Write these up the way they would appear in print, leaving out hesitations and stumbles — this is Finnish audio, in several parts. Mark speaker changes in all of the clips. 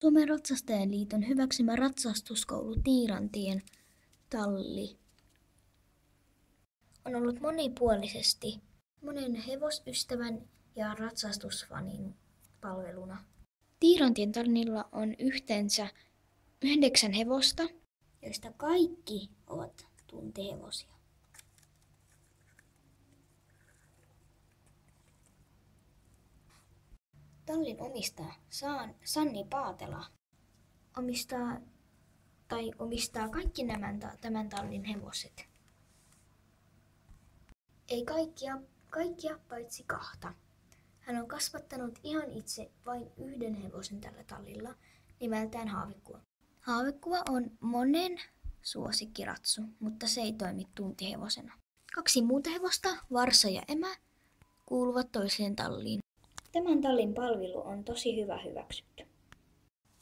Speaker 1: Suomen Ratsastajaliiton hyväksymä ratsastuskoulu Tiirantien talli on ollut monipuolisesti monen hevosystävän ja ratsastusfanin palveluna. Tiirantien tallilla on yhteensä 9 hevosta, joista kaikki ovat tuntihevosia. Tallin omistaja Sanni Paatela omistaa kaikki tämän tallin hevoset. Ei kaikkia paitsi 2. Hän on kasvattanut ihan itse vain 1 hevosen tällä tallilla nimeltään Haavekuva. Haavekuva on monen suosikkiratsu, mutta se ei toimi tuntihevosena. 2 muuta hevosta, Varsa ja Emä, kuuluvat toiseen talliin. Tämän tallin palvelu on tosi hyvä hyväksytty.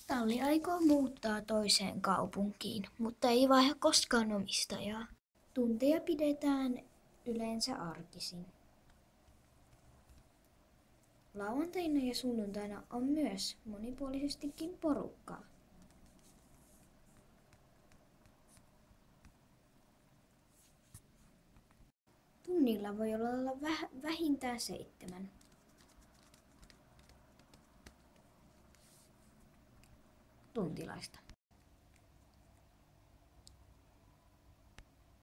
Speaker 1: Talli aikoo muuttaa toiseen kaupunkiin, mutta ei vaihda koskaan omistajaa. Tunteja pidetään yleensä arkisin. Lauantaina ja sunnuntaina on myös monipuolisestikin porukkaa. Tunnilla voi olla vähintään 7. tuntilaista.